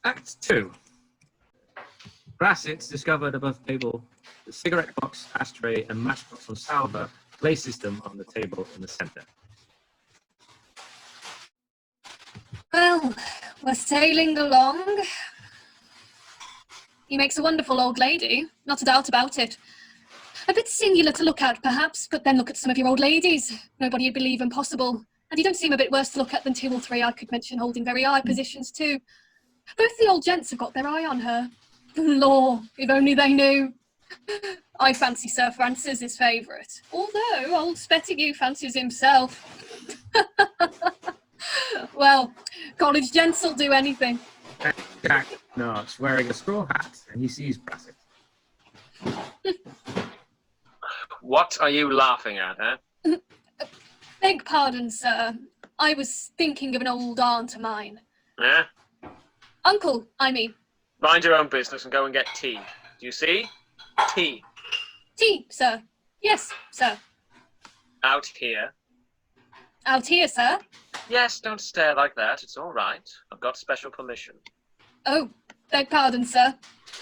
Act 2. Brassett discovered above table the cigarette box, ashtray, and matchbox on salver, places them on the table in the centre. Well, we're sailing along. He makes a wonderful old lady, not a doubt about it. A bit singular to look at, perhaps, but then look at some of your old ladies. Nobody'd believe impossible. And you don't seem a bit worse to look at than 2 or 3 I could mention holding very high positions too. Both the old gents have got their eye on her. Law, if only they knew. I fancy Sir Francis his favourite, although old Spettigue fancies himself. Well, college gents will do anything. Jack nods, wearing a straw hat, and he sees Brassett. What are you laughing at, eh? Beg pardon, sir. I was thinking of an old aunt of mine. Yeah? Uncle, I mean. Mind your own business and go and get tea. Do you see? Tea. Tea, sir. Yes, sir. Out here. Out here, sir. Yes, don't stare like that. It's all right. I've got special permission. Oh, beg pardon, sir.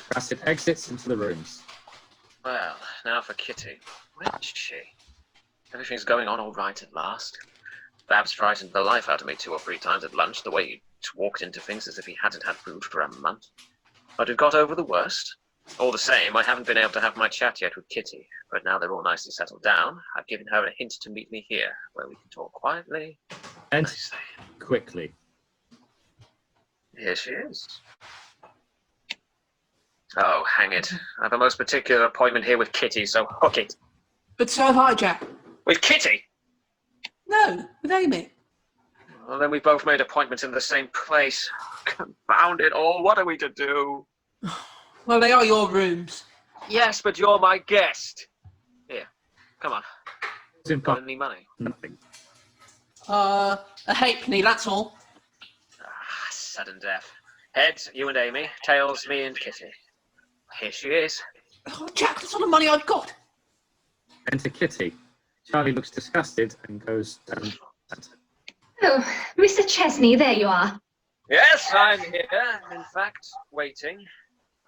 Brassett exits into the rooms. Well, now for Kitty. Where is she? Everything's going on all right at last. Babs frightened the life out of me 2 or 3 times at lunch, the way he walked into things as if he hadn't had food for a month. But we've got over the worst. All the same, I haven't been able to have my chat yet with Kitty, but now they're all nicely settled down, I've given her a hint to meet me here, where we can talk quietly. And quickly. Here she is. Oh, hang it. I have a most particular appointment here with Kitty, so hook it. But so have I, Jack. With Kitty? No, with Amy. Well, then we both made appointments in the same place. Confound it all, what are we to do? Well, they are your rooms. Yes, but you're my guest. Here, come on. Got any money? Nothing. A halfpenny, that's all. Ah, sudden death. Heads, you and Amy. Tails, me and Kitty. Here she is. Oh, Jack, that's all the money I've got. Enter Kitty. Charley looks disgusted and goes down. Oh, Mr. Chesney, there you are. Yes, I'm here. In fact, waiting.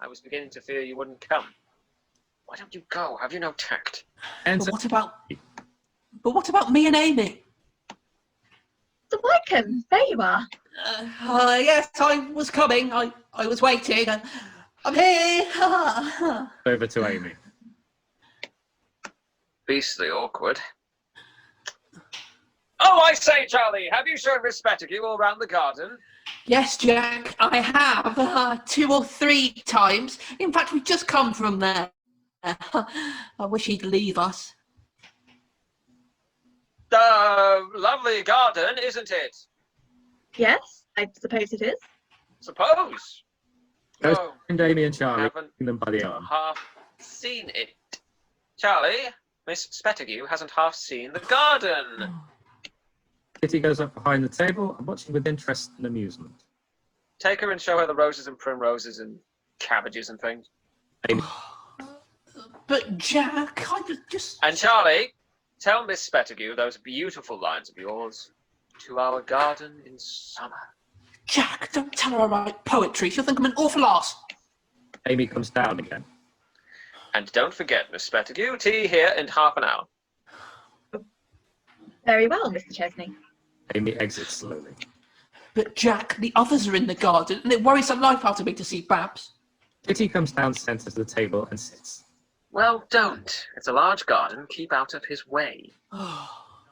I was beginning to fear you wouldn't come. Why don't you go? Have you no tact? Enter. But what about me and Amy? The Wykham, there you are. Yes, I was coming. I was waiting. I'm here. Over to Amy. Beastly awkward. Oh, I say, Charley, have you shown Miss Spettigue all round the garden? Yes, Jack, I have. 2 or 3 times. In fact, we've just come from there. I wish he'd leave us. Lovely garden, isn't it? Yes, I suppose it is. Suppose. Goes Oh, behind Amy and Charley, haven't taking them by the arm. half seen it. Charley, Miss Spettigue hasn't half seen the garden. Kitty goes up behind the table and watching with interest and amusement. Take her and show her the roses and primroses and cabbages and things. Amy. But Jack, I was just... And Charley, tell Miss Spettigue those beautiful lines of yours. To our garden in summer. Jack, don't tell her I write poetry. She'll think I'm an awful ass. Amy comes down again. And don't forget, Miss Spettigue, tea here in half an hour. Very well, Mr. Chesney. Amy exits slowly. But Jack, the others are in the garden, and it worries the life out of me to see Babs. Kitty comes down centre to the table and sits. Well, don't. It's a large garden. Keep out of his way.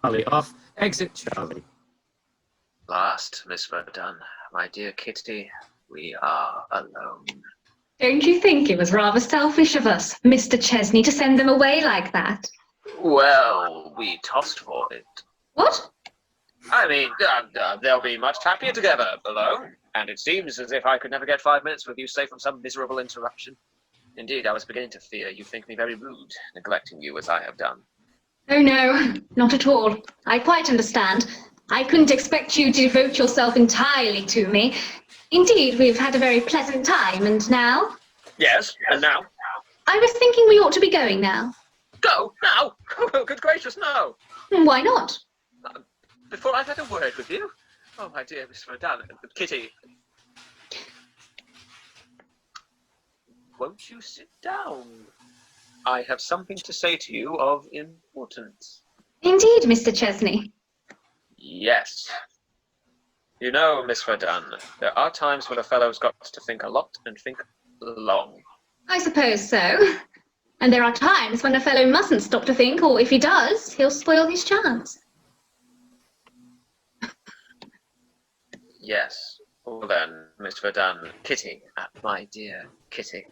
Charley off. Exit Charley. Last, Miss Verdun. My dear Kitty, we are alone. Don't you think it was rather selfish of us, Mr. Chesney, to send them away like that? Well, we tossed for it. What? I mean, they'll be much happier together, alone. And it seems as if I could never get 5 minutes with you, safe from some miserable interruption. Indeed, I was beginning to fear you think me very rude, neglecting you as I have done. Oh no, not at all. I quite understand. I couldn't expect you to devote yourself entirely to me. Indeed, we've had a very pleasant time, and now? Yes, and now? I was thinking we ought to be going now. Go, now? Oh, good gracious, no. Why not? Before I've had a word with you? Oh, my dear Miss Verdun, Kitty. won't you sit down? I have something to say to you of importance. Indeed, Mr. Chesney. Yes. You know, Miss Verdun, there are times when a fellow's got to think a lot and think long. I suppose so. And there are times when a fellow mustn't stop to think, or if he does, he'll spoil his chance. Yes. Well then, Miss Verdun, Kitty, my dear Kitty.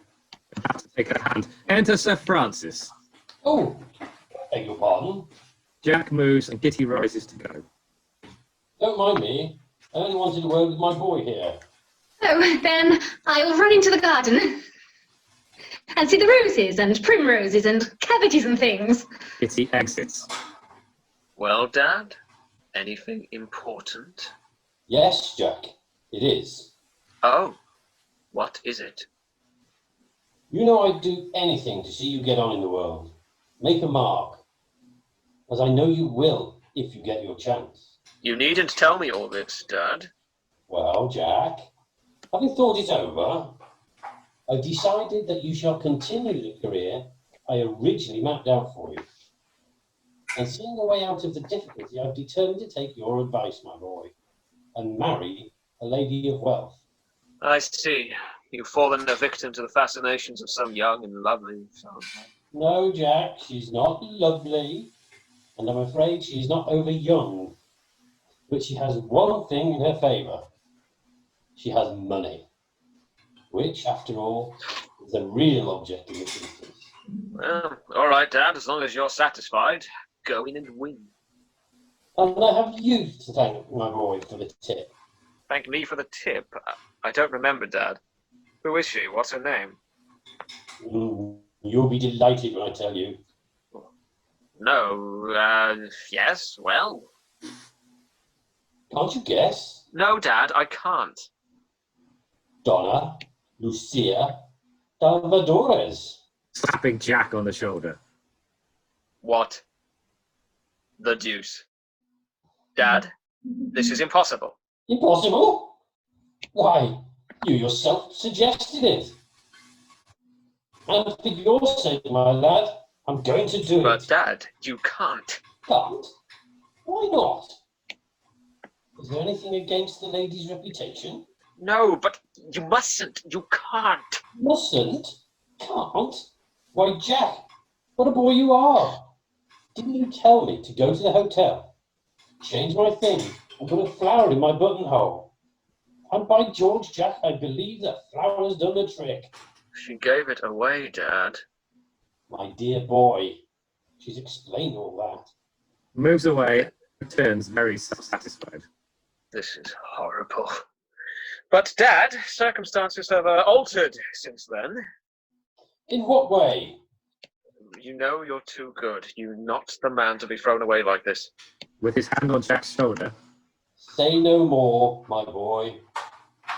About to take her hand. Enter Sir Francis. Oh, beg your pardon. Jack moves and Kitty rises to go. Don't mind me. I only wanted a word with my boy here. Oh, then I'll run into the garden and see the roses and primroses and cabbages and things. Kitty exits. Well, Dad, anything important? Yes, Jack, it is. Oh, what is it? You know I'd do anything to see you get on in the world. Make a mark. As I know you will, if you get your chance. You needn't tell me all this, Dad. Well, Jack, having thought it over, I've decided that you shall continue the career I originally mapped out for you. And seeing a way out of the difficulty, I've determined to take your advice, my boy, and marry a lady of wealth. I see. You've fallen a victim to the fascinations of some young and lovely fellow. No, Jack, she's not lovely, and I'm afraid she's not over young. But she has one thing in her favour. She has money, which, after all, is the real object of the business. Well, all right, Dad, as long as you're satisfied. Go in and win. And I have you to thank, my boy, for the tip. Thank me for the tip. I don't remember, Dad. Who is she? What's her name? You'll be delighted when I tell you. No, yes, well. Can't you guess? No, Dad, I can't. Donna, Lucia, Salvadores. Slapping Jack on the shoulder. What? The deuce. Dad, this is impossible. Impossible? Why, you yourself suggested it. And for your sake, my lad, I'm going to do But, it. Dad, you can't. Can't? Why not? Is there anything against the lady's reputation? No, but you mustn't. You can't. Mustn't? Can't? Why, Jack, what a boy you are. Didn't you tell me to go to the hotel, change my thing, and put a flower in my buttonhole? And by George, Jack, I believe that flower has done the trick. She gave it away, Dad. My dear boy, she's explained all that. Moves away, returns very self-satisfied. This is horrible. But, Dad, circumstances have altered since then. In what way? You know you're too good. You're not the man to be thrown away like this. With his hand on Jack's shoulder. Say no more, my boy.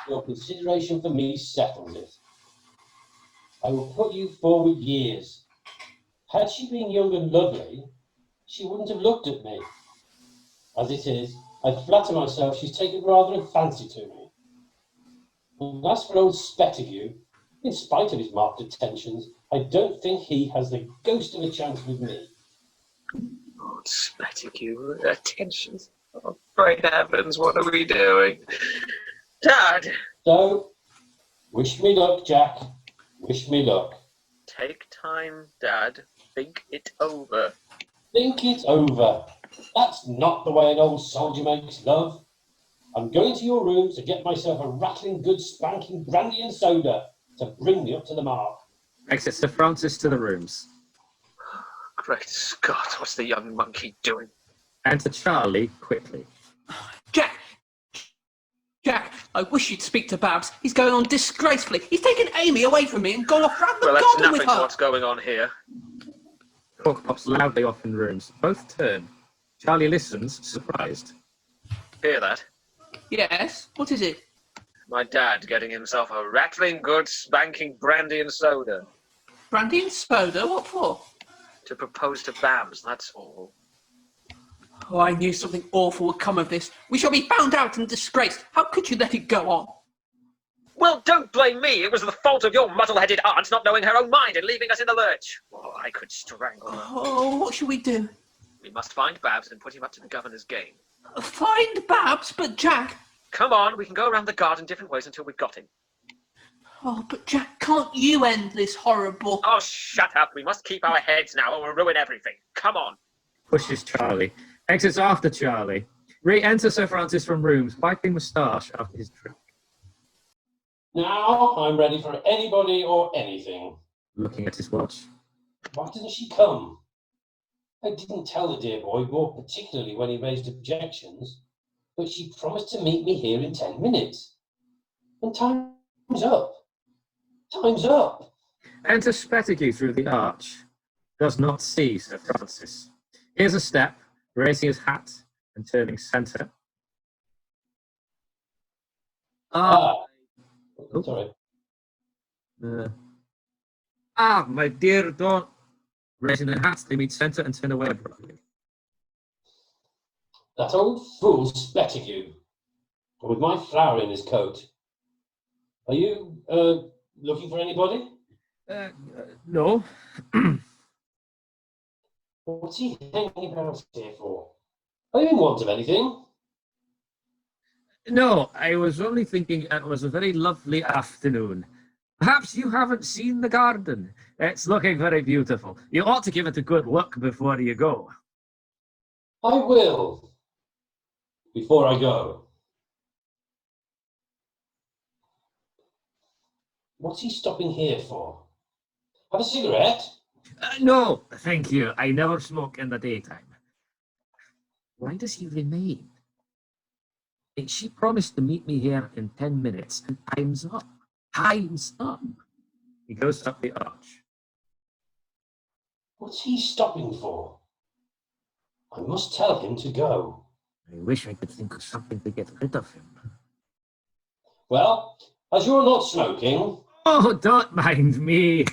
Your consideration for me settles it. I will put you forward years. Had she been young and lovely, she wouldn't have looked at me. As it is, I flatter myself she's taken rather a fancy to me. And as for old Spettigue, in spite of his marked attentions, I don't think he has the ghost of a chance with me. Oh, Spettigue, attentions. Oh, great heavens, what are we doing? Dad! So, wish me luck, Jack. Wish me luck. Take time, Dad. Think it over. Think it over. That's not the way an old soldier makes love. I'm going to your room to get myself a rattling good spanking brandy and soda to bring me up to the mark. Exits Sir Francis to the rooms. Great Scott, what's the young monkey doing? Enter Charley quickly. Jack! Jack, I wish you'd speak to Babs. He's going on disgracefully. He's taken Amy away from me and gone off round the Well, that's garden with nothing to her. what's going on here. Talk pops loudly off in rooms. Both turn. Charley listens, surprised. Hear that? Yes, what is it? My dad getting himself a rattling good spanking brandy and soda. Brandy and soda? What for? To propose to Babs, that's all. Oh, I knew something awful would come of this. We shall be found out and disgraced. How could you let it go on? Well, don't blame me. It was the fault of your muddle-headed aunt not knowing her own mind and leaving us in the lurch. Oh, I could strangle her. Oh, what should we do? We must find Babs and put him up to the governor's game. Find Babs, but Jack... Come on, we can go around the garden different ways until we've got him. Oh, but Jack, can't you end this horrible... Oh, shut up. We must keep our heads now or we'll ruin everything. Come on. Pushes Charley. Exits after Charley. Re-enters Sir Francis from rooms, wiping moustache after his drink. Now I'm ready for anybody or anything. Looking at his watch. Why doesn't she come? I didn't tell the dear boy, more particularly when he raised objections, but she promised to meet me here in 10 minutes. And time's up. Time's up. Enter Spettigue through the arch. Does not see Sir Francis. Here's a step, raising his hat and turning centre. Sorry. My dear, don't. Raising their hats, they meet centre and turn away abruptly. That old fool Spettigue, with my flower in his coat. Are you, looking for anybody? No. What's he hanging about here for? Are you in want of anything? No, I was only thinking it was a very lovely afternoon. Perhaps you haven't seen the garden. It's looking very beautiful. You ought to give it a good look before you go. I will. Before I go. What's he stopping here for? Have a cigarette? No, thank you. I never smoke in the daytime. Why does he remain? She promised to meet me here in 10 minutes, and time's up. Time's up. He goes up the arch. What's he stopping for? I must tell him to go. I wish I could think of something to get rid of him. Well, as you're not smoking... Oh, don't mind me.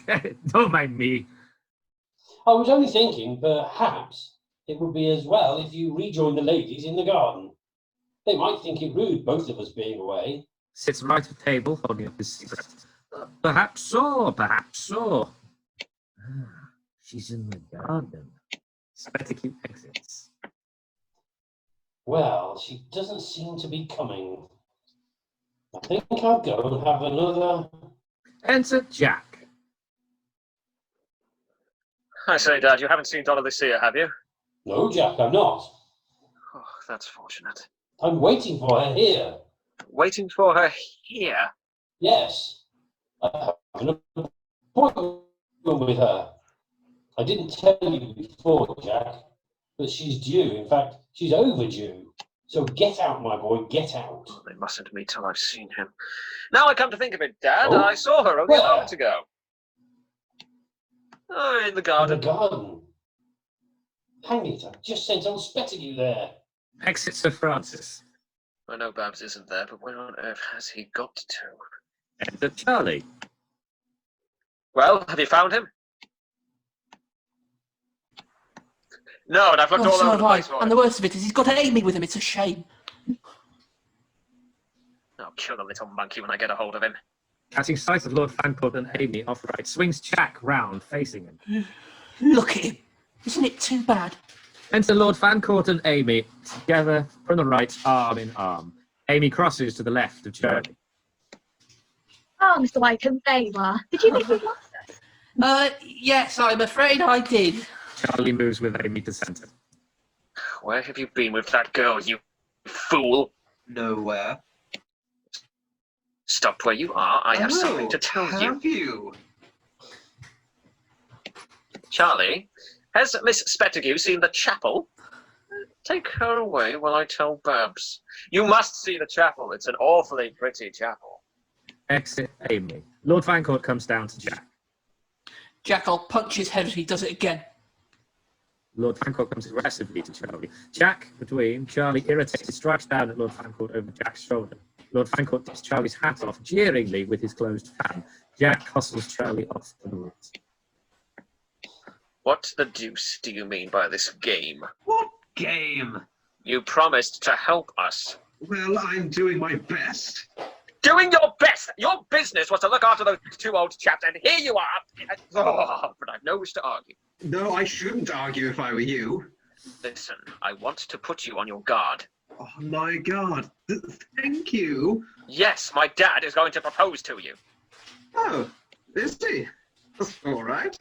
Don't mind me. I was only thinking, perhaps, it would be as well if you rejoin the ladies in the garden. They might think it rude, both of us being away. Sits right at the table, holding up his cigarette. Perhaps so, perhaps so. She's in the garden. Spettigue exits. Well, she doesn't seem to be coming. I think I'll go and have another... Enter Jack. I say, Dad, you haven't seen Donna Lucia, have you? No, Jack, I'm not. Oh, that's fortunate. I'm waiting for her here. Waiting for her here? Yes. I have an appointment with her. I didn't tell you before, Jack, but she's due. In fact, she's overdue. So get out, my boy, get out. Oh, they mustn't meet till I've seen him. Now I come to think of it, Dad, Oh? I saw her only a Where? moment ago. Oh, in the garden. In the garden. Hang it, I've just sent old Spettigue there. Exits Sir Francis. I know Babs isn't there, but where on earth has he got to? Enter Charley. Well, have you found him? No, and I've looked all so over have the place for And him. the worst of it is he's got Amy with him. It's a shame. I'll kill the little monkey when I get a hold of him. Catching sight of Lord Fancourt and Amy off right, swings Jack round, facing him. Look at him. Isn't it too bad? Enter Lord Fancourt and Amy, together from the right, arm in arm. Amy crosses to the left of Charley. Oh, Mr. Wykham, there you are. Did you think we'd lost us? Yes, I'm afraid I did. Charley moves with Amy to centre. Where have you been with that girl, you fool? Nowhere. Stop where you are. I have something to tell you. Have you? Charley, has Miss Spettigue seen the chapel? Take her away while I tell Babs. You must see the chapel. It's an awfully pretty chapel. Exit Amy. Lord Fancourt comes down to Jack. Jack, I'll punch his head if he does it again. Lord Fancourt comes aggressively to Charley. Jack, between, Charley, irritated, strikes down at Lord Fancourt over Jack's shoulder. Lord Fancourt takes Charley's hat off, jeeringly, with his closed fan. Jack hustles Charley off to the right. What the deuce do you mean by this game? What game? You promised to help us. Well, I'm doing my best. doing your best. Your business was to look after those two old chaps, and here you are. Oh, but I've no wish to argue. No, I shouldn't argue if I were you. Listen, I want to put you on your guard. Oh my God! Thank you. Yes, my dad is going to propose to you. Oh, is he? That's all right.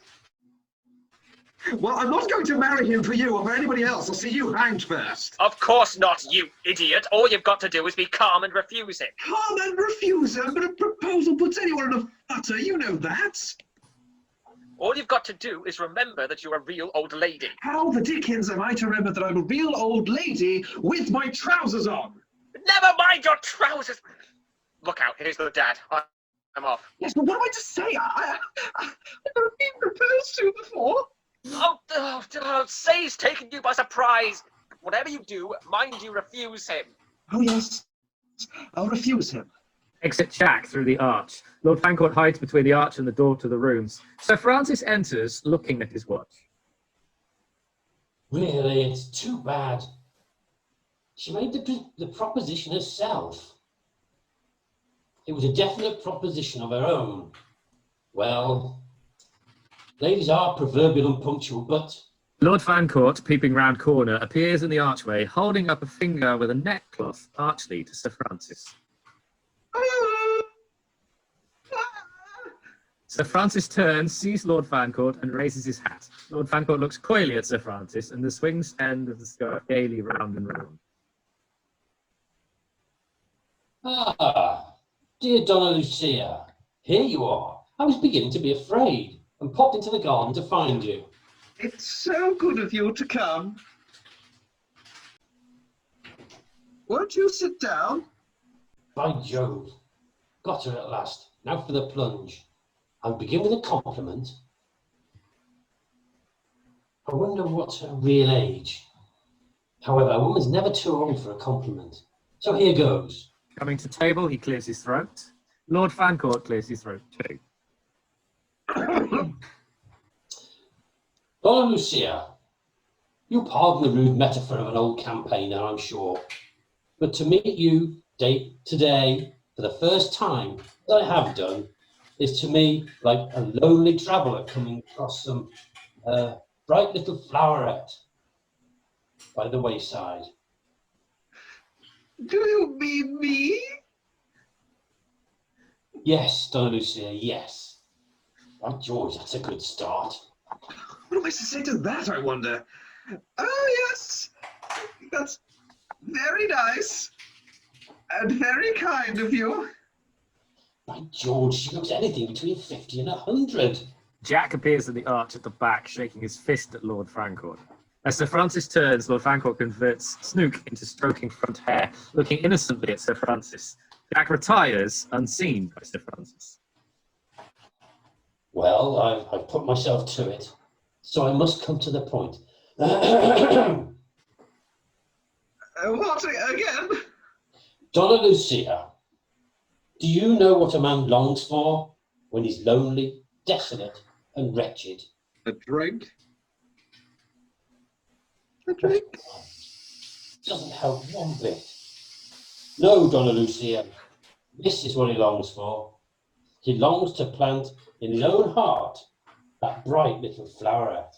Well, I'm not going to marry him for you or for anybody else. I'll see you hanged first. Of course not, you idiot. All you've got to do is be calm and refuse it. Calm and refuse him, but a proposal puts anyone in a flutter. You know that. All you've got to do is remember that you're a real old lady. How the dickens am I to remember that I'm a real old lady with my trousers on? Never mind your trousers. Look out, here's the dad. I'm off. Yes, but what am I to say? I've never been proposed to before. Say he's taken you by surprise. Whatever you do, mind you refuse him. Oh, yes. I'll refuse him. Exit Jack through the arch. Lord Fancourt hides between the arch and the door to the rooms. Sir Francis enters, looking at his watch. Really, it's too bad. She made the proposition herself. It was a definite proposition of her own. Well, ladies are proverbial and punctual, but... Lord Fancourt, peeping round corner, appears in the archway, holding up a finger with a neckcloth archly to Sir Francis. Sir Francis turns, sees Lord Fancourt, and raises his hat. Lord Fancourt looks coyly at Sir Francis, and the swings end of the skirt gaily round and round. Ah, dear Donna Lucia, here you are. I was beginning to be afraid, and popped into the garden to find you. It's so good of you to come. Won't you sit down? By Jove, got her at last. Now for the plunge. I'll begin with a compliment. I wonder what's her real age. However, a woman's never too old for a compliment. So here goes. Coming to table, he clears his throat. Lord Fancourt clears his throat too. Donna Lucia, you pardon the rude metaphor of an old campaigner, I'm sure. But to meet you today, for the first time, that I have done, is to me like a lonely traveller coming across some bright little floweret by the wayside. Do you mean me? Yes, Donna Lucia, yes. By George, that's a good start. What am I to say to that, I wonder? Oh, yes. That's very nice. And very kind of you. By George, she looks anything between 50 and 100. Jack appears in the arch at the back, shaking his fist at Lord Fancourt. As Sir Francis turns, Lord Fancourt converts Snook into stroking front hair, looking innocently at Sir Francis. Jack retires, unseen by Sir Francis. Well, I've put myself to it, so I must come to the point. What again? Donna Lucia, do you know what a man longs for when he's lonely, desolate, and wretched? A drink? A drink? Doesn't help one bit. No, Donna Lucia, this is what he longs for. He longs to plant in his own heart that bright little floweret.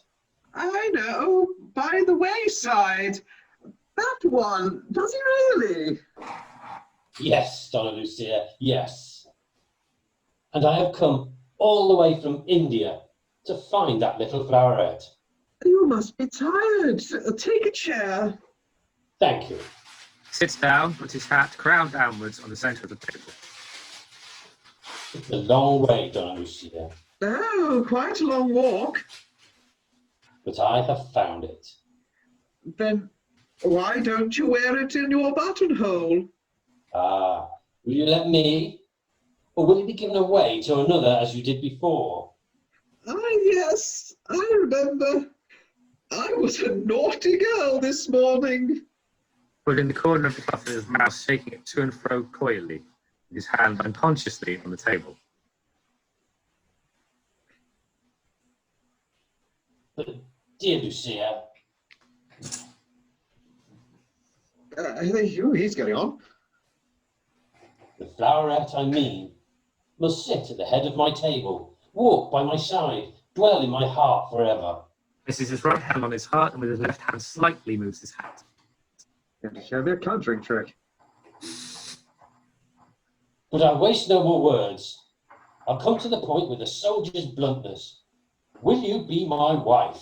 I know, by the wayside. That one, does he really? Yes, Donna Lucia, yes. And I have come all the way from India to find that little floweret. You must be tired. Take a chair. Thank you. Sits down, puts his hat crown downwards on the centre of the table. It's a long way, Donna Lucia, Oh, quite a long walk. but I have found it. Then why don't you wear it in your buttonhole? Ah, will you let me? Or will it be given away to another as you did before? Ah, yes, I remember. I was a naughty girl this morning. Putting the corner of the cloth in his mouth, shaking it to and fro coyly, with his hand unconsciously on the table. But, dear Lucia, He's getting on. The floweret, I mean, must sit at the head of my table, walk by my side, dwell in my heart forever. Places his right hand on his heart and with his left hand slightly moves his hat. Going to show me a conjuring trick. But I waste no more words. I'll come to the point with a soldier's bluntness. Will you be my wife?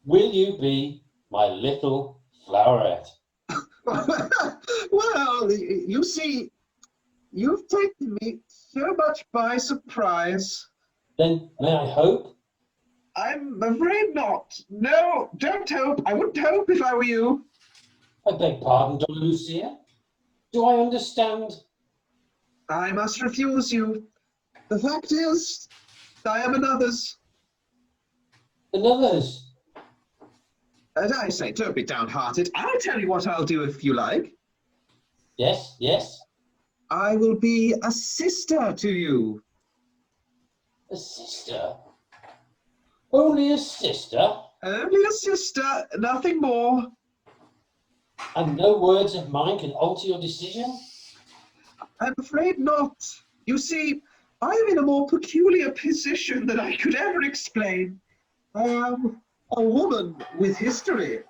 Will you be my little floweret? Well, you see, you've taken me so much by surprise. Then may I hope? I'm afraid not. No, don't hope. I wouldn't hope if I were you. I beg pardon, Donna Lucia. Do I understand? I must refuse you. The fact is, I am another's. Another's? And I say, don't be downhearted. I'll tell you what I'll do if you like. Yes, yes. I will be a sister to you. A sister? Only a sister? Only a sister, nothing more. And no words of mine can alter your decision? I'm afraid not. You see, I am in a more peculiar position than I could ever explain. I am a woman with history.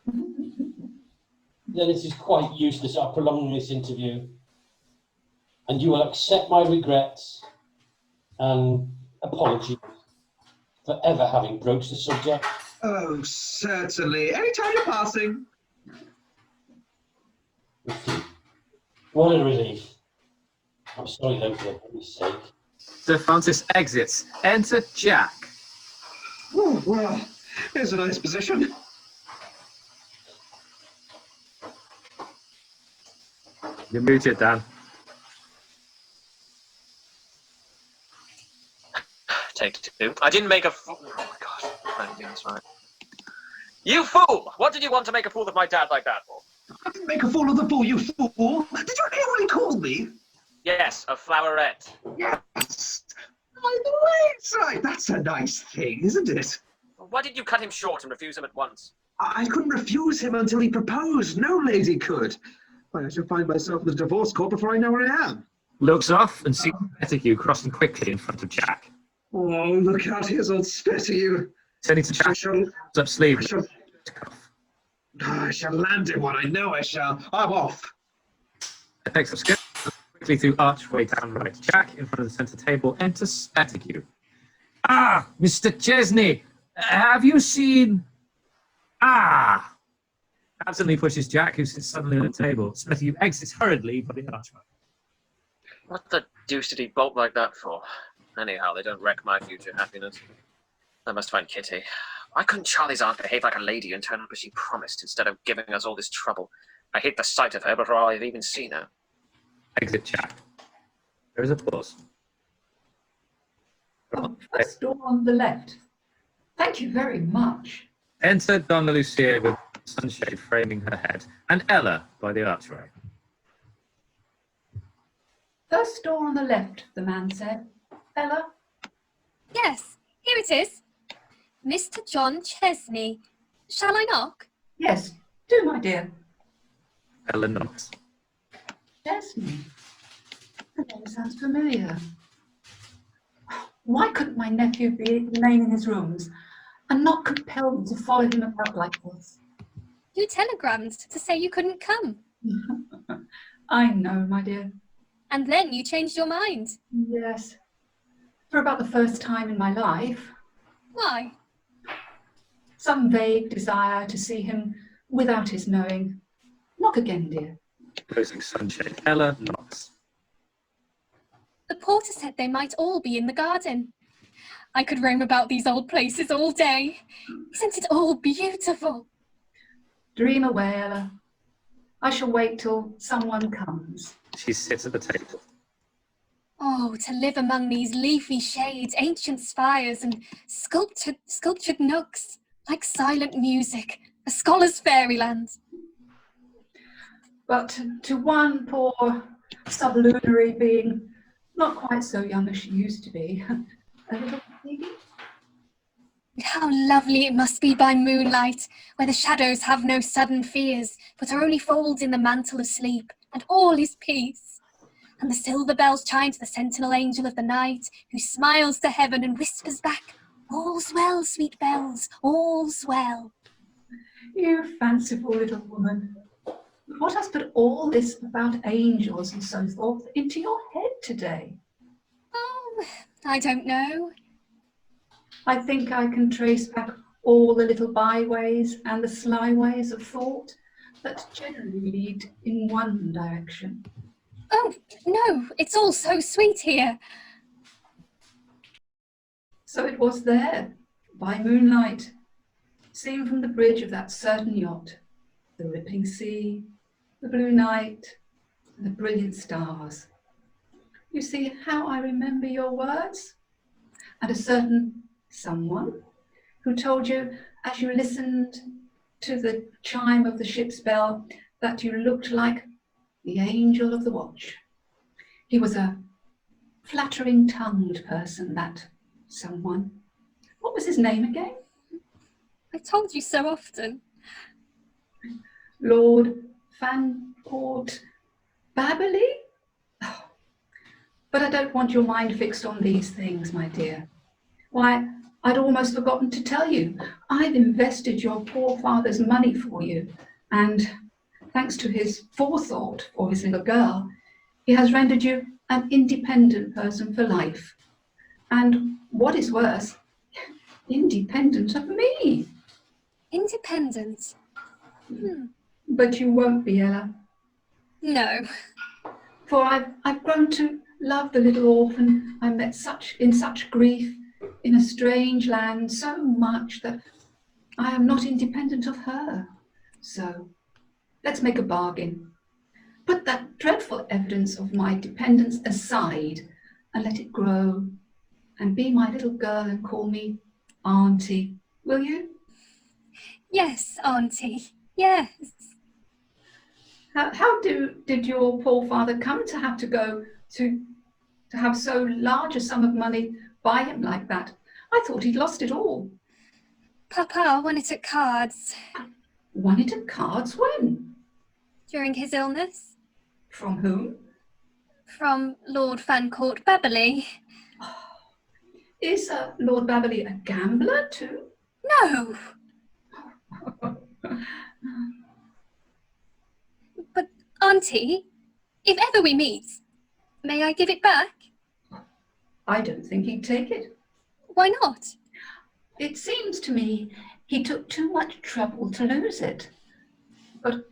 Then it is quite useless our prolonging this interview. And you will accept my regrets and apologies for ever having broached the subject. Oh, certainly. Any time you're passing. What a relief. I'm sorry though for the boy's sake. Sir Francis exits. Enter Jack. Oh, well, here's a nice position. You're muted, Dan. Take two. I didn't make a fool. Oh my god. I didn't do this right. You fool! What did you want to make a fool of my dad like that for? I didn't make a fool of the bull, you fool. Did you hear what he called me? Yes, a floweret. Yes. By the way, it's right. That's a nice thing, isn't it? Why did you cut him short and refuse him at once? I couldn't refuse him until he proposed. No lady could. Why, I shall find myself in the divorce court before I know where I am. Looks off and sees Spettigue crossing quickly in front of Jack. Oh, look out, here's old Spettigue. Turning to Jack, I shall, up sleeve. I shall land in one, I know I shall. I'm off. Picks up skirt quickly through archway down right. Jack in front of the centre table enters Spettigue. Ah, Mr. Chesney, have you seen? Ah! Absently pushes Jack, who sits suddenly on the table. Spettigue exits hurriedly by the archway. What the deuce did he bolt like that for? Anyhow, they don't wreck my future happiness. I must find Kitty. Why couldn't Charley's aunt behave like a lady and turn up as she promised instead of giving us all this trouble? I hate the sight of her before I've even seen her. Exit Jack. There is a pause. First door on the left. Thank you very much. Enter Donna Lucia with sunshade framing her head, and Ella by the archway. First door on the left, the man said. Ella? Yes, here it is. Mr. John Chesney. Shall I knock? Yes, do, my dear. Ella knocks. Chesney. The name sounds familiar. Why couldn't my nephew remain in his rooms and not compel me to follow him about like this? You telegrammed to say you couldn't come. I know, my dear. And then you changed your mind. Yes. For about the first time in my life. Why? Some vague desire to see him without his knowing. Knock again, dear. Closing sunshade. Ella knocks. The porter said they might all be in the garden. I could roam about these old places all day. Isn't it all beautiful? Dream away, Ella. I shall wait till someone comes. She sits at the table. Oh, to live among these leafy shades, ancient spires, and sculptured nooks, like silent music, a scholar's fairyland. But to one poor sublunary being, not quite so young as she used to be, a little baby. How lovely it must be by moonlight, where the shadows have no sudden fears, but are only folds in the mantle of sleep, and all is peace. And the silver bells chime to the sentinel angel of the night, who smiles to heaven and whispers back, "All's well, sweet bells, all's well." You fanciful little woman. What has put all this about angels and so forth into your head today? Oh, I don't know. I think I can trace back all the little byways and the sly ways of thought that generally lead in one direction. Oh, no, it's all so sweet here. So it was there, by moonlight, seen from the bridge of that certain yacht, the rippling sea, the blue night, and the brilliant stars. You see how I remember your words? And a certain someone who told you as you listened to the chime of the ship's bell that you looked like the angel of the watch. He was a flattering-tongued person, that someone. What was his name again? I told you so often. Lord Fancourt Babberley? Oh, but I don't want your mind fixed on these things, my dear. Why, I'd almost forgotten to tell you. I've invested your poor father's money for you, and thanks to his forethought for his little girl, he has rendered you an independent person for life. And what is worse, independent of me. Independent? But you won't be, Ella. No. For I've grown to love the little orphan I met in such grief in a strange land so much that I am not independent of her. So let's make a bargain. Put that dreadful evidence of my dependence aside and let it grow, and be my little girl and call me Auntie, will you? Yes, Auntie, yes. How did your poor father come to have to go to have so large a sum of money by him like that? I thought he'd lost it all. Papa won it at cards. Won it at cards when? During his illness. From whom? From Lord Fancourt Babberley. Is Lord Babberley a gambler too? No. But, Auntie, if ever we meet, may I give it back? I don't think he'd take it. Why not? It seems to me he took too much trouble to lose it. But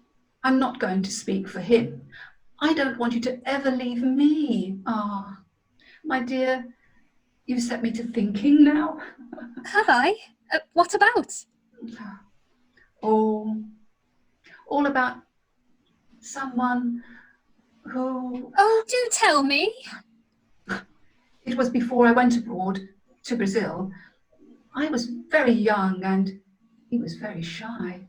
I'm not going to speak for him. I don't want you to ever leave me. Ah, my dear, you've set me to thinking now. Have I? What about? All about someone who... Oh, do tell me. It was before I went abroad to Brazil. I was very young and he was very shy.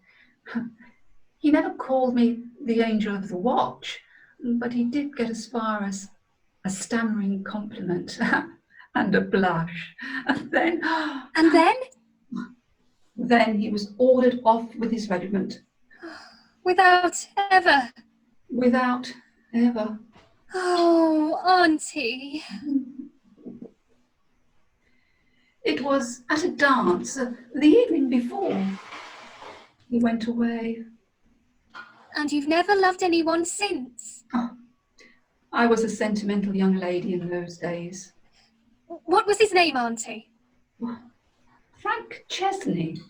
He never called me the angel of the watch, but he did get as far as a stammering compliment and a blush. And then... And then? Then he was ordered off with his regiment. Without ever? Without ever. Oh, Auntie. It was at a dance the evening before. He went away. And you've never loved anyone since? Oh, I was a sentimental young lady in those days. What was his name, Auntie? Frank Chesney.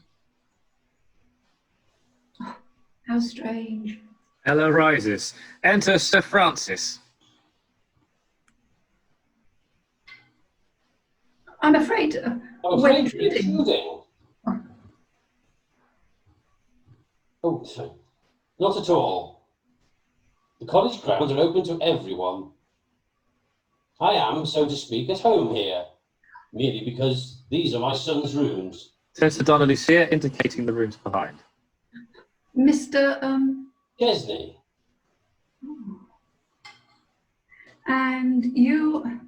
Oh, how strange. Ella rises. Enter Sir Francis. I'm afraid we're intruding. Oh, sorry. Not at all. The college grounds are open to everyone. I am, so to speak, at home here, merely because these are my son's rooms. Says to Donna Lucia, indicating the rooms behind. Mr. Chesney. And you,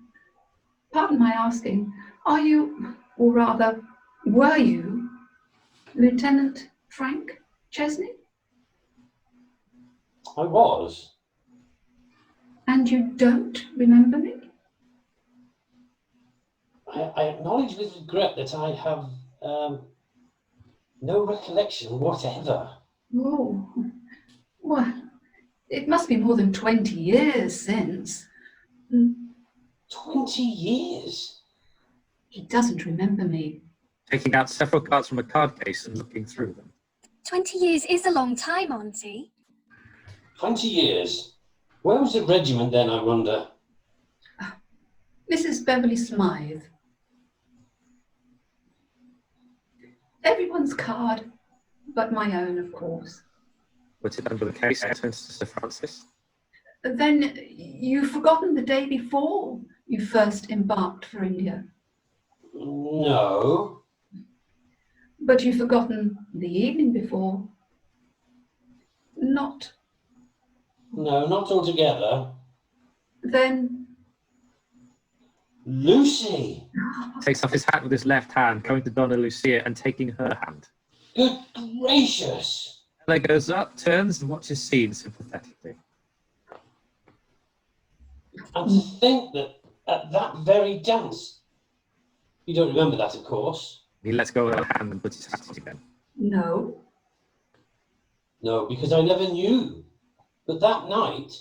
pardon my asking, are you, or rather, were you, Lieutenant Frank Chesney? I was. And you don't remember me? I acknowledge with regret that I have no recollection whatever. Oh, well, it must be more than 20 years since. 20 years? He doesn't remember me. Taking out several cards from a card case and looking through them. 20 years is a long time, Auntie. 20 years? Where was the regiment then, I wonder? Mrs. Beverley Smythe. Everyone's card, but my own, of course. Put it under the case, sent to Sir Francis. Then you've forgotten the day before you first embarked for India. No. But you've forgotten the evening before. Not. No, not altogether. Then. Lucy! Takes off his hat with his left hand, going to Donna Lucia and taking her hand. Good gracious! Ella goes up, turns and watches scene sympathetically. And to think that at that very dance, you don't remember that, of course. He lets go of her hand and puts his hat on again. No. No, because I never knew. But that night,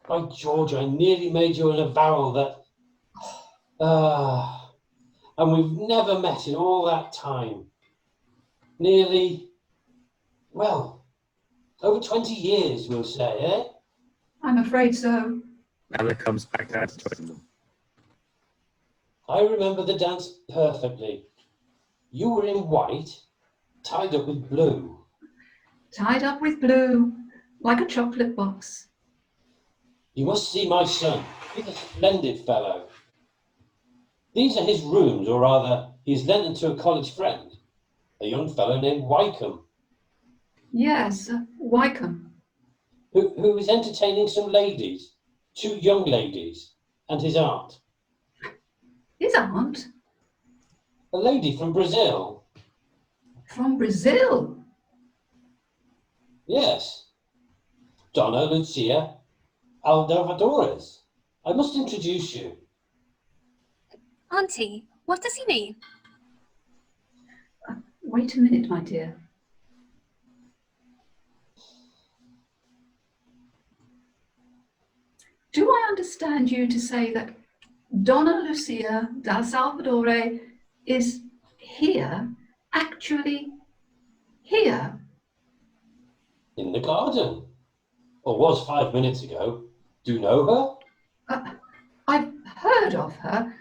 by George, I nearly made you an avowal that... and we've never met in all that time. Nearly, well, over 20 years, we'll say, eh? I'm afraid so. Ella comes back down to join them. I remember the dance perfectly. You were in white, tied up with blue. Tied up with blue, like a chocolate box. You must see my son. He's a splendid fellow. These are his rooms, or rather, he's lent them to a college friend, a young fellow named Wykham, Yes, Wykham. who is entertaining some ladies, 2 young ladies, and his aunt, His aunt? a lady from Brazil. From Brazil? Yes, Donna Lucia Alvarez. I must introduce you. Auntie, what does he mean? Wait a minute, my dear. Do I understand you to say that Donna Lucia da Salvadore is here, actually here? In the garden. Or was 5 minutes ago. Do you know her? I've heard of her.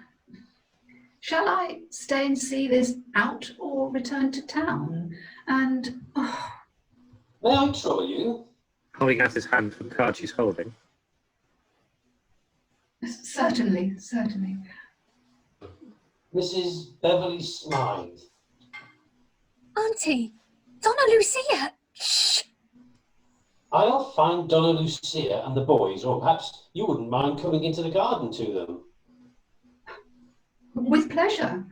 Shall I stay and see this out or return to town? And, May I trouble you? Holding out his hand for the card she's holding. certainly, certainly. Mrs. Beverley Smythe. Auntie, Donna Lucia! Shh! I'll find Donna Lucia and the boys, or perhaps you wouldn't mind coming into the garden to them. With pleasure.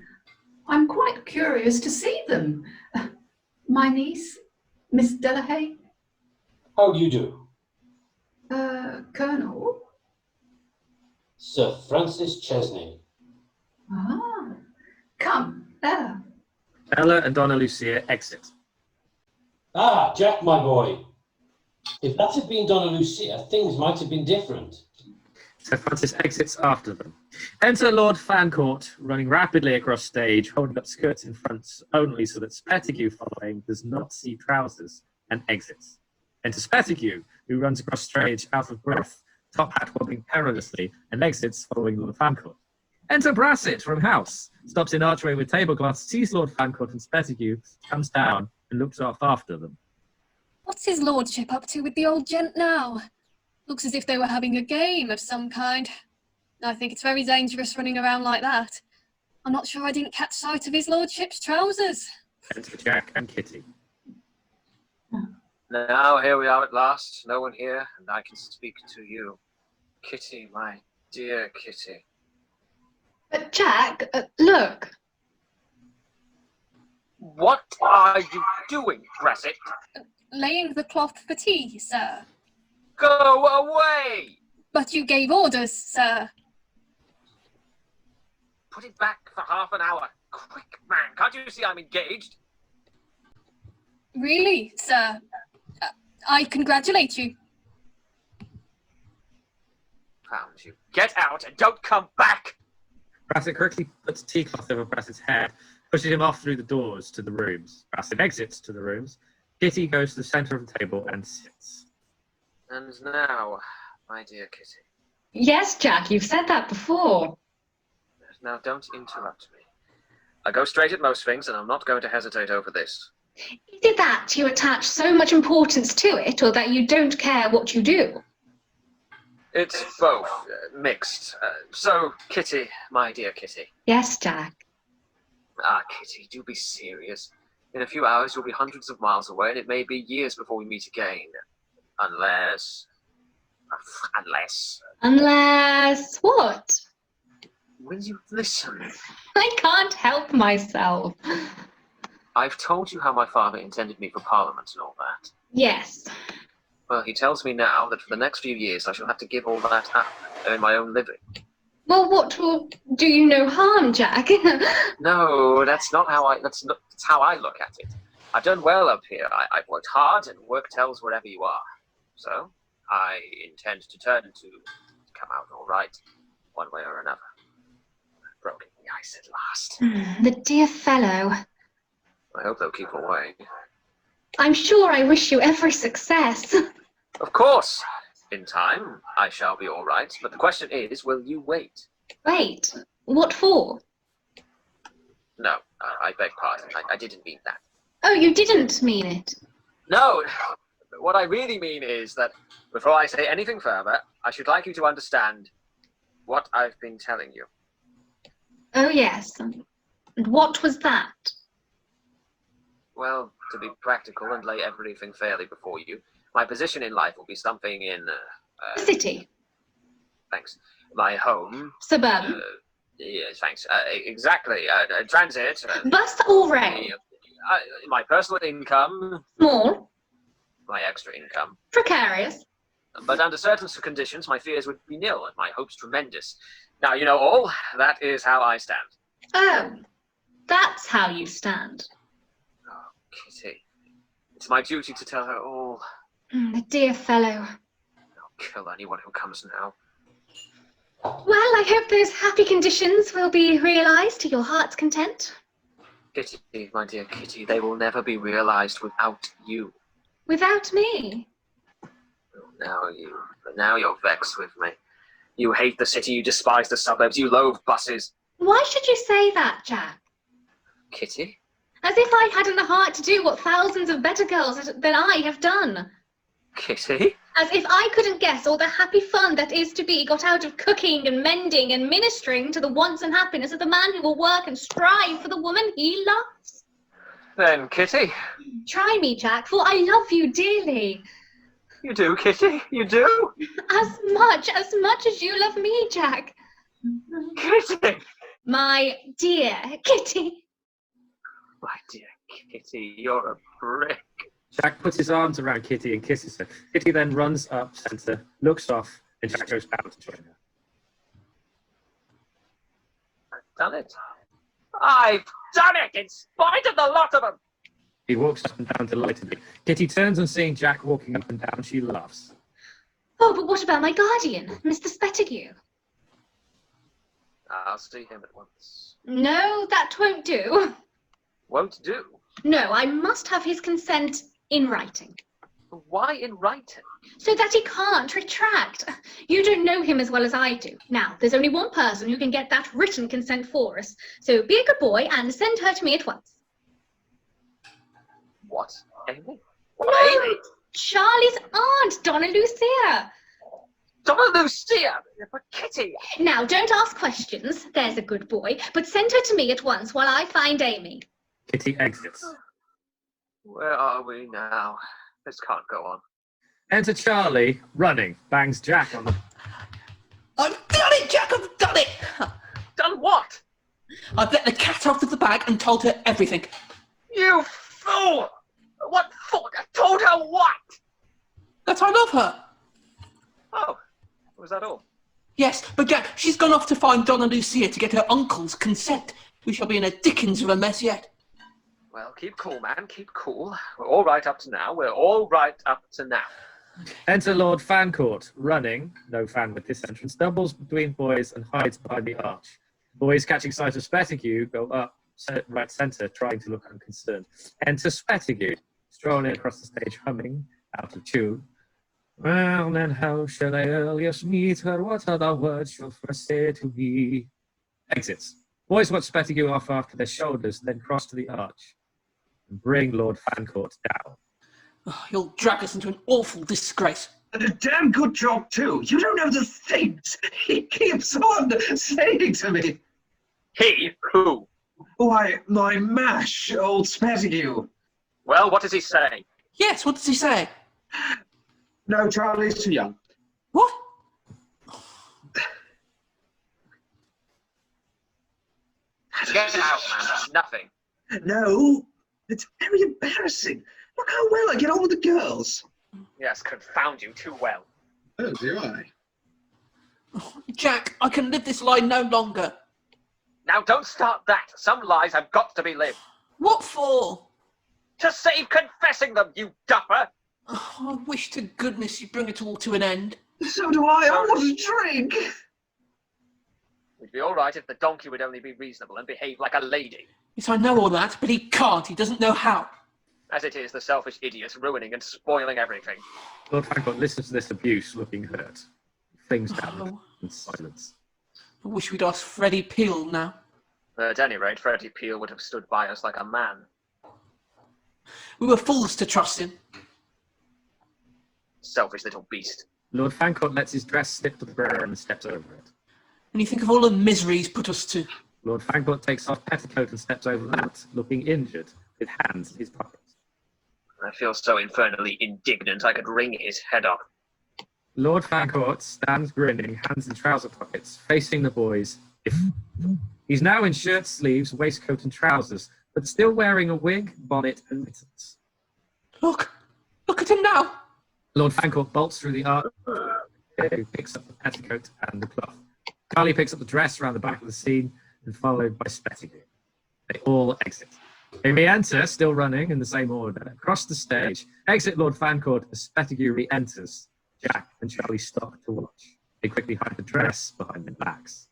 I'm quite curious to see them. My niece, Miss Delahaye. How do you do? Colonel? Sir Francis Chesney. Ah, come, there. Ella and Donna Lucia exit. Ah, Jack, my boy. If that had been Donna Lucia, things might have been different. Sir Francis exits after them. Enter Lord Fancourt, running rapidly across stage, holding up skirts in front only so that Spettigue following does not see trousers, and exits. Enter Spettigue, who runs across stage out of breath, top hat wobbling perilously, and exits following Lord Fancourt. Enter Brassett from house, stops in archway with tablecloth, sees Lord Fancourt and Spettigue, comes down and looks off after them. What's his lordship up to with the old gent now? Looks as if they were having a game of some kind. I think it's very dangerous running around like that. I'm not sure I didn't catch sight of his lordship's trousers. Enter Jack and Kitty. Now here we are at last, no one here, and I can speak to you. Kitty, my dear Kitty. Jack, look. What are you doing, Brassett? Laying the cloth for tea, sir. Go away! But you gave orders, sir. Put it back for half an hour. Quick, man. Can't you see I'm engaged? Really, sir? I congratulate you. Found you. Get out and don't come back! Brassett quickly puts a teacloth over Brassett's head, pushes him off through the doors to the rooms. Brassett exits to the rooms. Kitty goes to the centre of the table and sits. And now, my dear Kitty. Yes, Jack, you've said that before. Now don't interrupt me. I go straight at most things, and I'm not going to hesitate over this. Is it that you attach so much importance to it, or that you don't care what you do? It's both, mixed. So, Kitty, my dear Kitty. Yes, Jack. Ah, Kitty, do be serious. In a few hours, you'll be hundreds of miles away, and it may be years before we meet again. Unless what? Will you listen? I can't help myself. I've told you how my father intended me for Parliament and all that. Yes. Well, he tells me now that for the next few years I shall have to give all that up, earn my own living. Well, what will do you no harm, Jack? No, that's how I look at it. I've done well up here. I've worked hard, and work tells wherever you are. So, I intend to come out all right, one way or another. Broken the ice at last. The dear fellow. I hope they'll keep away. I'm sure I wish you every success. Of course. In time, I shall be all right. But the question is, will you wait? Wait, what for? No, I beg pardon. I didn't mean that. Oh, you didn't mean it. No, what I really mean is that before I say anything further, I should like you to understand what I've been telling you. Oh, yes. And what was that? Well, to be practical and lay everything fairly before you, my position in life will be something in... The city. Thanks. My home... Suburban. Yes, thanks. Exactly. Transit. Bus or rail? My personal income. Small. My extra income. Precarious. But under certain conditions, my fears would be nil and my hopes tremendous. Now, you know all, that is how I stand. Oh, that's how you stand. Oh, Kitty. It's my duty to tell her all. The dear fellow. I'll kill anyone who comes now. Well, I hope those happy conditions will be realised to your heart's content. Kitty, my dear Kitty, they will never be realised without you. Without me? Now you're vexed with me. You hate the city, you despise the suburbs, you loathe buses. Why should you say that, Jack? Kitty? As if I hadn't the heart to do what thousands of better girls than I have done. Kitty? As if I couldn't guess all the happy fun that is to be got out of cooking and mending and ministering to the wants and happiness of the man who will work and strive for the woman he loves. Then, Kitty? Try me, Jack, for I love you dearly. You do, Kitty? You do? As much as you love me, Jack. Kitty! My dear Kitty. My dear Kitty, you're a brick. Jack puts his arms around Kitty and kisses her. Kitty then runs up centre, looks off, and Jack goes down to join her. I've done it. I've done it, in spite of the lot of them. He walks up and down delightedly. Kitty turns on seeing Jack walking up and down. She laughs. Oh, but what about my guardian, Mr. Spettigue? I'll see him at once. No, that won't do. Won't do? No, I must have his consent in writing. Why in writing? So that he can't retract. You don't know him as well as I do. Now, there's only one person who can get that written consent for us. So be a good boy and send her to me at once. What? Amy? What, No, Amy? Charley's aunt, Donna Lucia. Donna Lucia! But Kitty! Now, don't ask questions, there's a good boy, but send her to me at once while I find Amy. Kitty exits. Where are we now? This can't go on. Enter Charley, running, bangs Jack on the... I've done it, Jack, I've done it! Done what? I've let the cat out of the bag and told her everything. You fool! What fool? Told her what? That I love her. Oh, Was that all? Yes, but Jack, she's gone off to find Donna Lucia to get her uncle's consent. We shall be in a dickens of a mess yet. Well, keep cool, man. Keep cool. We're all right up to now. We're all right up to now. Enter Lord Fancourt, running, no fan with this entrance, stumbles between boys and hides behind the arch. Boys catching sight of Spettigue go up right centre, trying to look unconcerned. Enter Spettigue, strolling across the stage, humming, out of tune. Well, then how shall I earliest meet her? What other words she'll first say to me? Exits. Boys watch Spettigue off after their shoulders, then cross to the arch and bring Lord Fancourt down. Oh, he'll drag us into an awful disgrace. And a damn good job, too. You don't know the things he keeps on saying to me. He? Who? Why, my mash, old Spettigue. Well, what does he say? Yes, what does he say? No, Charley's too young. What? Get out, man. That's nothing. No, it's very embarrassing. Look how well I get on with the girls. Yes, confound you too well. Oh, do I? Oh, Jack, I can live this lie no longer. Now, don't start that. Some lies have got to be lived. What for? To save confessing them, you duffer! Oh, I wish to goodness you'd bring it all to an end. So do I. I want a drink. We'd be all right if the donkey would only be reasonable and behave like a lady. Yes, I know all that, but he can't. He doesn't know how. As it is, the selfish idiot's ruining and spoiling everything. Lord Fancourt listens to this abuse, looking hurt. He flings down Oh. in silence. I wish we'd asked Freddie Peel now. At any rate, Freddie Peel would have stood by us like a man. We were fools to trust him. Selfish little beast. Lord Fancourt lets his dress slip to the ground and steps over it. And you think of all the misery he's put us to. Lord Fancourt takes off petticoat and steps over that, looking injured, with hands in his pockets. I feel so infernally indignant I could wring his head off. Lord Fancourt stands grinning, hands in trouser pockets, facing the boys. He's now in shirt sleeves, waistcoat and trousers, but still wearing a wig, bonnet and mittens. Look at him now. Lord Fancourt bolts through the arch, who picks up the petticoat and the cloth. Charley picks up the dress around the back of the scene, and followed by Spettigue. They all exit. They re-enter, still running in the same order, across the stage. Exit Lord Fancourt as Spettigue re-enters. Jack and Charley stop to watch. They quickly hide the dress behind their backs.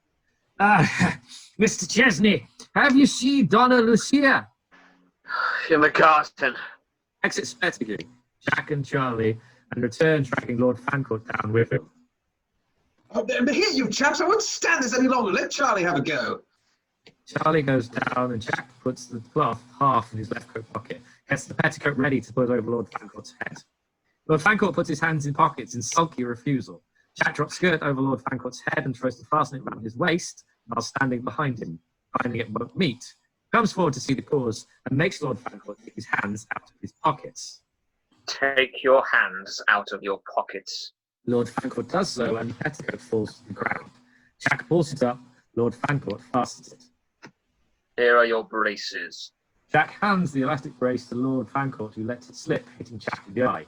Mr. Chesney, have you seen Donna Lucia? In the garden. Exit Spettigue, Jack and Charley, and return tracking Lord Fancourt down with him. Oh, but here, you chaps, I won't stand this any longer. Let Charley have a go. Charley goes down and Jack puts the cloth half in his left coat pocket, gets the petticoat ready to put over Lord Fancourt's head. Lord Fancourt puts his hands in pockets in sulky refusal. Jack drops skirt over Lord Fancourt's head and tries to fasten it round his waist while standing behind him, finding it won't meet. Comes forward to see the cause and makes Lord Fancourt take his hands out of his pockets. Take your hands out of your pockets. Lord Fancourt does so and the petticoat falls to the ground. Jack pulls it up, Lord Fancourt fastens it. Here are your braces. Jack hands the elastic brace to Lord Fancourt, who lets it slip, hitting Jack in the eye.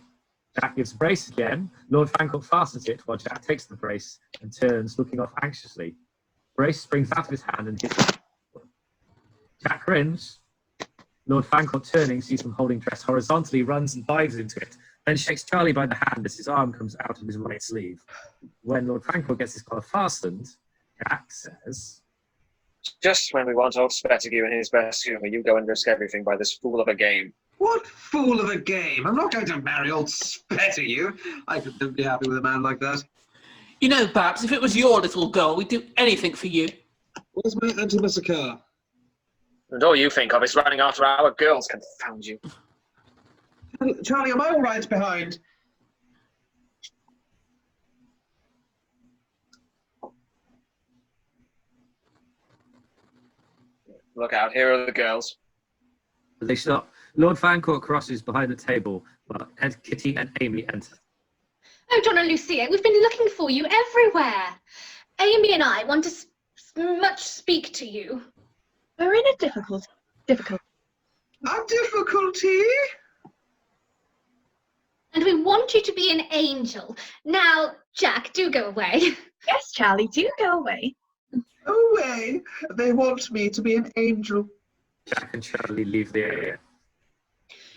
Jack gives the brace again. Lord Fancourt fastens it while Jack takes the brace and turns, looking off anxiously. Brace springs out of his hand and hits him. Jack grins. Lord Fancourt, turning, sees him holding dress horizontally, runs and dives into it, then shakes Charley by the hand as his arm comes out of his right sleeve. When Lord Fancourt gets his collar fastened, Jack says, Just when we want old Spettigue in his best humour, you go and risk everything by this fool of a game. What fool of a game? I'm not going to marry old Spettigue. I couldn't be happy with a man like that. You know, Babs, if it was your little girl, we'd do anything for you. Where's my antimacassar? And all you think of is running after our girls, confound you. Charley, am I all right behind? Look out, here are the girls. They stop. Lord Fancourt crosses behind the table while Kitty and Amy enter. Oh, Donna Lucia, we've been looking for you everywhere. Amy and I want to much speak to you. We're in a difficulty. A difficulty? And we want you to be an angel. Now, Jack, do go away. Yes, Charlie, do go away. Away! They want me to be an angel. Jack and Charley leave the area.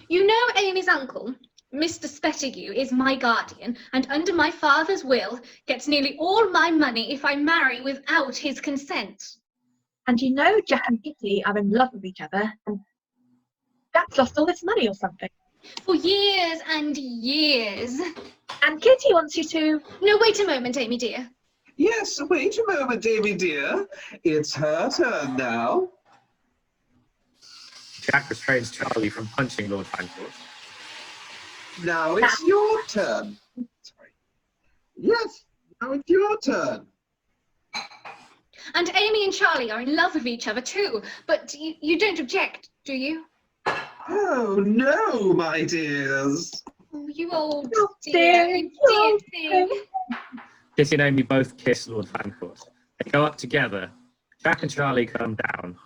You know Amy's uncle, Mr. Spettigue, is my guardian, and under my father's will, gets nearly all my money if I marry without his consent. And you know Jack and Kitty are in love with each other, and Jack's lost all his money or something. For years and years. And Kitty wants you to... No, wait a moment, Amy dear. Yes, wait a moment, Amy dear. It's her turn now. Jack restrains Charley from punching Lord Fancourt. Now it's your turn. Sorry. Yes, now it's your turn. And Amy and Charley are in love with each other too, but you don't object, do you? Oh, no, my dears. Oh, you old Oh, dear, dear. you dear thing. Kitty and Amy both kiss Lord Fancourt. They go up together. Jack and Charley come down.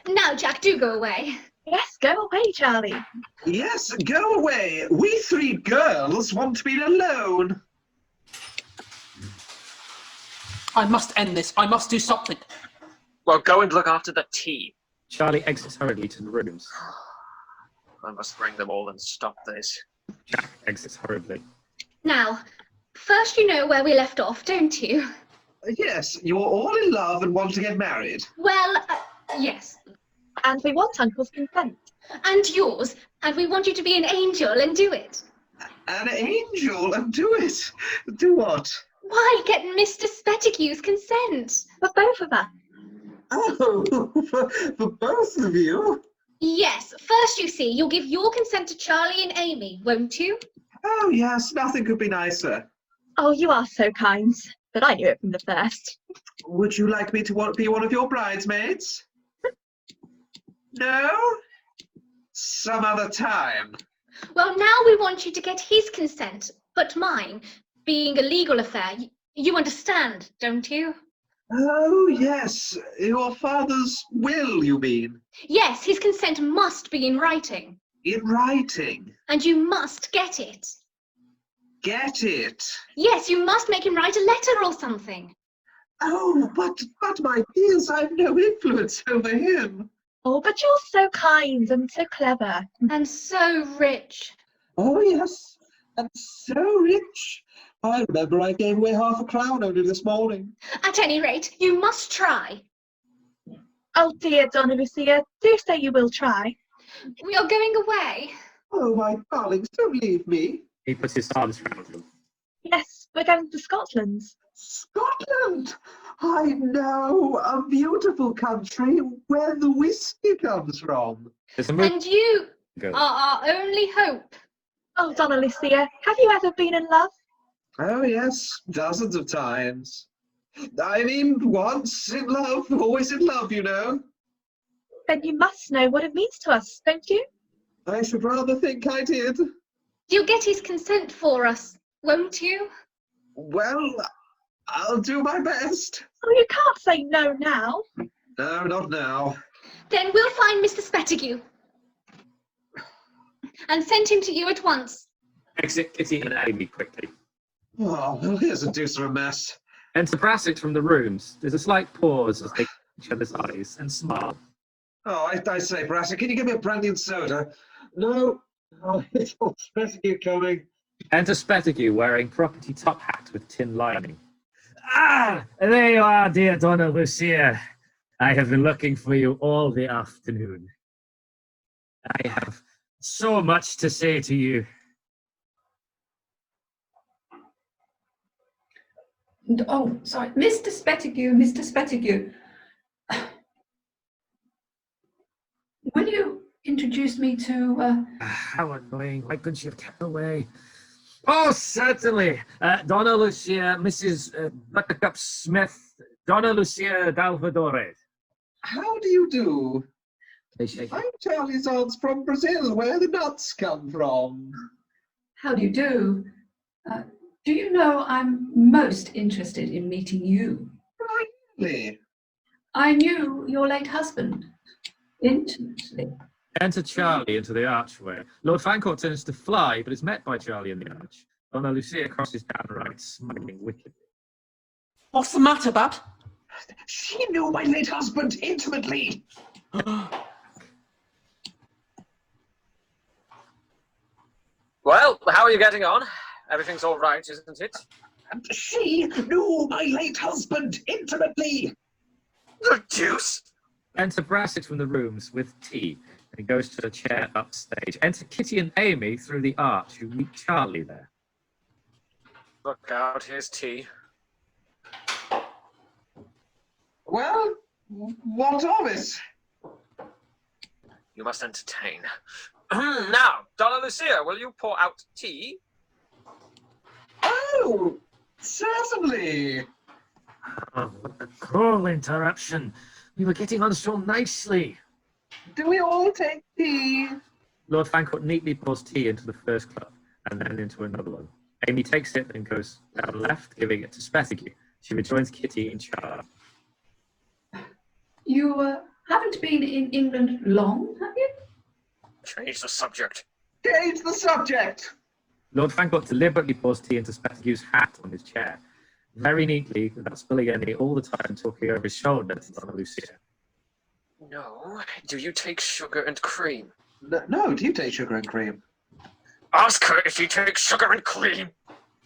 Now, Jack, do go away. Yes, go away, Charlie. Yes, go away. We three girls want to be alone. I must end this. I must do something. Well, go and look after the tea. Charley exits hurriedly to the rooms. I must bring them all and stop this. Jack exits hurriedly. Now, first you know where we left off, don't you? Yes, you're all in love and want to get married. Well, yes. And we want Uncle's consent. And yours. And we want you to be an angel and do it. An angel and do it. Do what? Why, get Mr. Spettigue's consent. For both of us. Oh, for both of you? Yes, first you see, you'll give your consent to Charley and Amy, won't you? Oh, yes, nothing could be nicer. Oh, you are so kind. But I knew it from the first. Would you like me to be one of your bridesmaids? No? Some other time. Well, now we want you to get his consent, but mine, being a legal affair, you understand, don't you? Oh, yes. Your father's will, you mean? Yes, his consent must be in writing. In writing? And you must get it. Get it? Yes, you must make him write a letter or something. Oh, but my dears, I've no influence over him. Oh, but you're so kind and so clever. And so rich. Oh, yes, and so rich. I remember I gave away £5 only this morning. At any rate, you must try. Oh dear, Donna Lucia, do say you will try. We are going away. Oh, my darlings, don't leave me. He puts his arms around them. Yes, we're going to Scotland. Scotland! I know, a beautiful country where the whiskey comes from. There's a movie. And you Go. are our only hope. Oh, Donna Lucia, have you ever been in love? Oh, yes, dozens of times. I mean, once in love, always in love, you know. Then you must know what it means to us, don't you? I should rather think I did. You'll get his consent for us, won't you? Well, I'll do my best. Oh, you can't say no now. No, not now. Then we'll find Mr. Spettigue and send him to you at once. Exit Kitty and Amy quickly. Oh, well, here's a deuce of a mess. Enter Brassett from the rooms. There's a slight pause as they look each other's eyes and smile. Oh, I say, Brassett, can you give me a brandy and soda? No. Oh, it's all Spettigue coming. Enter Spettigue wearing property top hat with tin lining. Ah, there you are, dear Donna Lucia. I have been looking for you all the afternoon. I have so much to say to you. Oh, sorry, Mr. Spettigue. Will you introduce me to... How annoying. Why couldn't you have kept away? Oh, certainly. Donna Lucia, Mrs. Buttercup Smith, Donna Lucia Dalvadore. How do you do? They shake. I'm Charley's aunts from Brazil, where the nuts come from. How do you do? Do you know I'm most interested in meeting you? Really? I knew your late husband intimately. Enter Charley into the archway. Lord Fancourt turns to fly, but is met by Charley in the arch. Donna Lucia crosses downright, smiling wickedly. What's the matter, Babs? She knew my late husband intimately. Well, how are you getting on? Everything's all right, isn't it? And she knew my late husband intimately. The deuce! Enter Brassett from the rooms with tea, and he goes to a chair upstage. Enter Kitty and Amy through the arch, who meet Charley there. Look out, here's tea. Well, what of it? You must entertain. Now, Donna Lucia, will you pour out tea? Oh, certainly. Oh, what a cruel interruption. We were getting on so nicely. Do we all take tea? Lord Fancourt neatly pours tea into the first cup, and then into another one. Amy takes it and goes down left, giving it to Spettigue. She rejoins Kitty in charge. You haven't been in England long, have you? Change the subject. Change the subject. Lord Fancourt deliberately pours tea into Spettigue's hat on his chair, very neatly, without spilling any, all the time talking over his shoulder to Donna Lucia. No. Do you take sugar and cream? No, do you take sugar and cream? Ask her if she takes sugar and cream.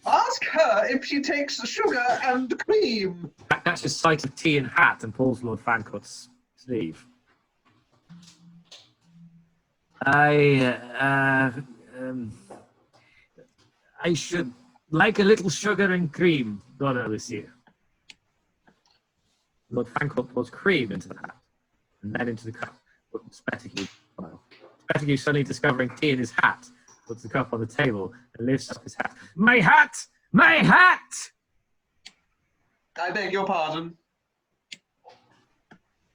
Ask her if she takes sugar and cream. That catches sight of tea and hat and pulls Lord Fancourt's sleeve. I should like a little sugar and cream, Donna Lucia. Lord Fancourt pours cream into the hat, and then into the cup, putting Spettigue smile. Spettigue, suddenly discovering tea in his hat, puts the cup on the table and lifts up his hat. My hat! My hat! I beg your pardon.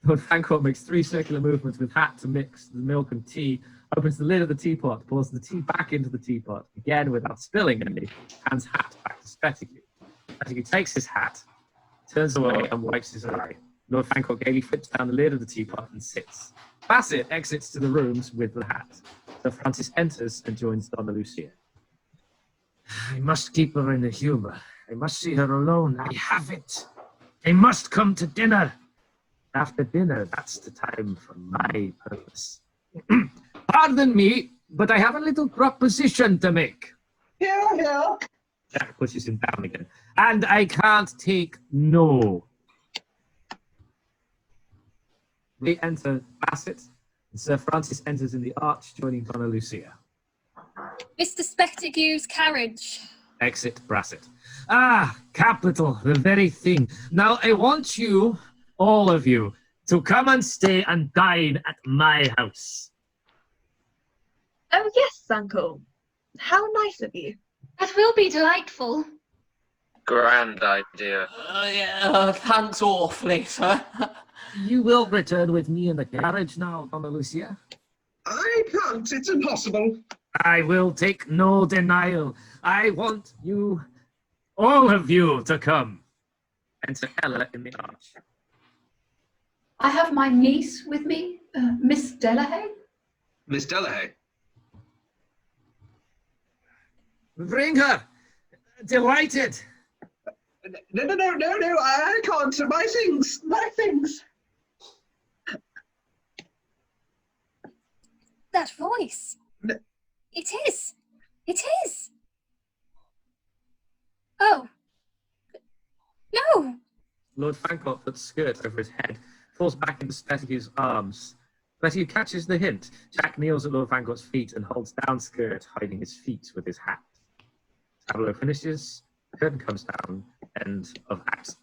Lord Fancourt makes 3 circular movements with hat to mix the milk and tea, opens the lid of the teapot, pours the tea back into the teapot, again without spilling any, hands hat back to Spettigue. Spettigue takes his hat, turns away and wipes his eye. Lord Fancourt gaily flips down the lid of the teapot and sits. Brassett exits to the rooms with the hat. Sir Francis enters and joins Donna Lucia. I must keep her in the humour. I must see her alone. I have it. They must come to dinner. After dinner, that's the time for my purpose. Pardon me, but I have a little proposition to make. Here, here. Jack pushes him down again. And I can't take no. They enter Brassett, and Sir Francis enters in the arch, joining Donna Lucia. Mr. Spettigue's carriage. Exit Brassett. Ah, capital, the very thing. Now I want you, all of you, to come and stay and dine at my house. Oh yes, Uncle. How nice of you. That will be delightful. Grand idea. Yeah, thanks awfully, sir. You will return with me in the carriage now, Donna Lucia. I can't. It's impossible. I will take no denial. I want you, all of you, to come. Enter Ella in the arch. I have my niece with me, Miss Delahaye. Miss Delahaye. Bring her. Delighted. No, I can't. My things. That voice. No. It is. It is. Oh. No. Lord Fancourt puts skirt over his head, falls back into Spettigue's arms. Spettigue catches the hint. Jack kneels at Lord Fancourt's feet and holds down skirt, hiding his feet with his hat. Tableau finishes, the curtain comes down, end of act